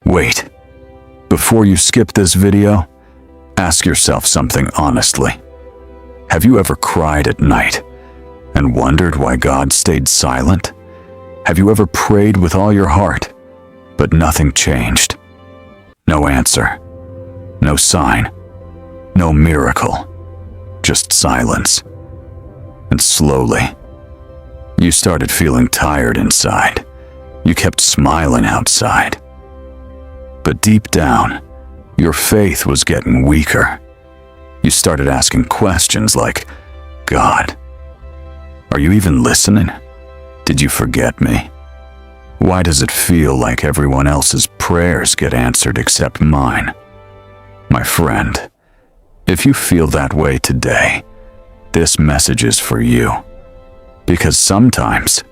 Wait. Before you skip this video, ask yourself something honestly. Have you ever cried at night and wondered why God stayed silent? Have you ever prayed with all your heart, but nothing changed? No answer, no sign, no miracle, just silence. And slowly, you started feeling tired inside. You kept smiling outside. But deep down, your faith was getting weaker. You started asking questions like, God, are you even listening? Did you forget me? Why does it feel like everyone else's prayers get answered except mine? My friend, if you feel that way today, this message is for you. Because sometimes,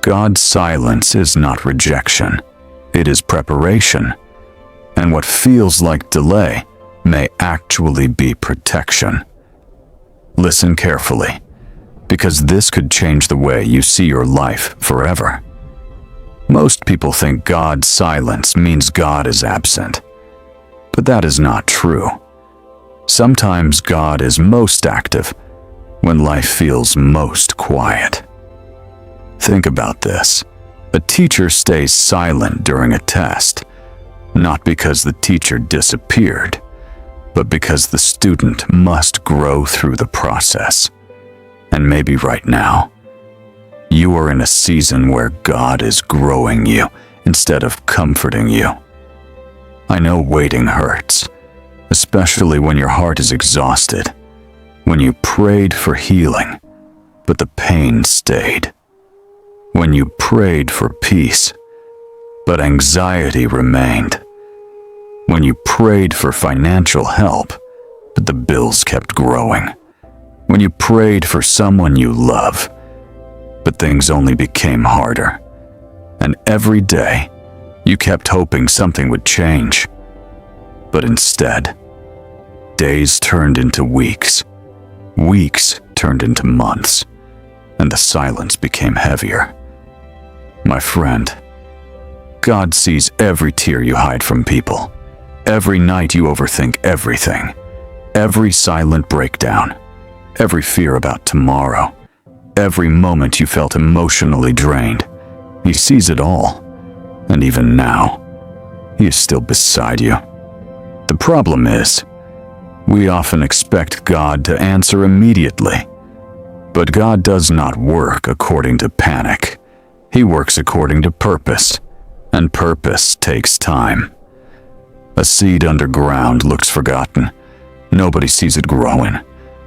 God's silence is not rejection, it is preparation. And what feels like delay may actually be protection. Listen carefully, because this could change the way you see your life forever. Most people think God's silence means God is absent, but that is not true. Sometimes God is most active when life feels most quiet. Think about this. A teacher stays silent during a test, not because the teacher disappeared, but because the student must grow through the process. And maybe right now, you are in a season where God is growing you instead of comforting you. I know waiting hurts, especially when your heart is exhausted, when you prayed for healing, but the pain stayed. When you prayed for peace, but anxiety remained. When you prayed for financial help, but the bills kept growing. When you prayed for someone you love, but things only became harder. And every day, you kept hoping something would change. But instead, days turned into weeks. Weeks turned into months, and the silence became heavier. My friend, God sees every tear you hide from people, every night you overthink everything, every silent breakdown, every fear about tomorrow, every moment you felt emotionally drained. He sees it all, and even now, He is still beside you. The problem is, we often expect God to answer immediately, but God does not work according to panic. He works according to purpose, and purpose takes time. A seed underground looks forgotten. Nobody sees it growing.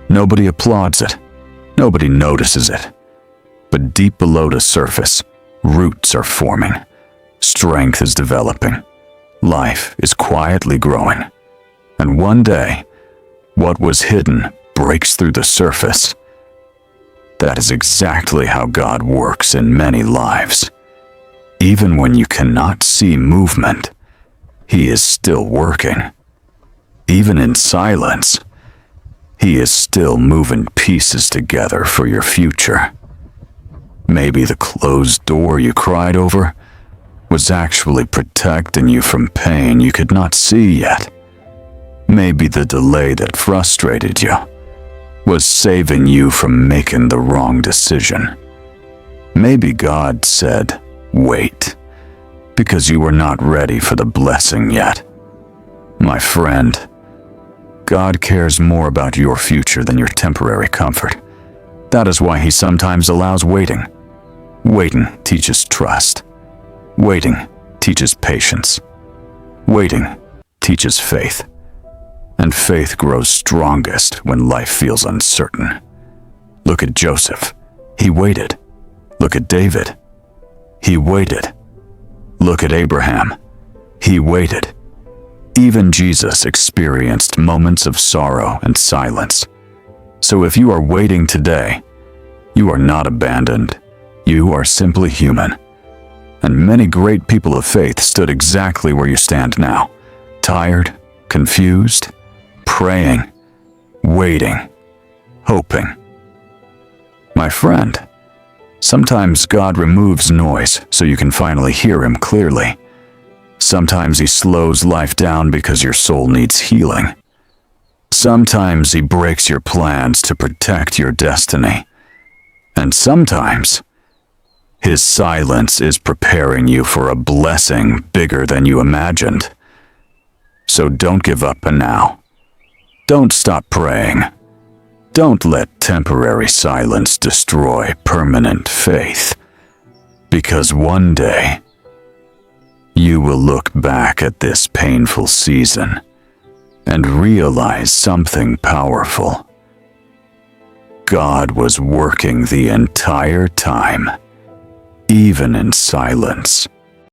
Nobody applauds it. Nobody notices it. But deep below the surface, roots are forming. Strength is developing. Life is quietly growing. And one day, what was hidden breaks through the surface. That is exactly how God works in many lives. Even when you cannot see movement, He is still working. Even in silence, He is still moving pieces together for your future. Maybe the closed door you cried over was actually protecting you from pain you could not see yet. Maybe the delay that frustrated you was saving you from making the wrong decision. Maybe God said, wait, because you were not ready for the blessing yet. My friend, God cares more about your future than your temporary comfort. That is why He sometimes allows waiting. Waiting teaches trust. Waiting teaches patience. Waiting teaches faith. And faith grows strongest when life feels uncertain. Look at Joseph. He waited. Look at David. He waited. Look at Abraham. He waited. Even Jesus experienced moments of sorrow and silence. So if you are waiting today, you are not abandoned. You are simply human. And many great people of faith stood exactly where you stand now. Tired, confused, praying, waiting, hoping. My friend, sometimes God removes noise so you can finally hear Him clearly. Sometimes he slows life down because your soul needs healing. Sometimes he breaks your plans to protect your destiny. And sometimes his silence is preparing you for a blessing bigger than you imagined. So don't give up now. Don't stop praying. Don't let temporary silence destroy permanent faith. Because one day, you will look back at this painful season and realize something powerful. God was working the entire time, even in silence.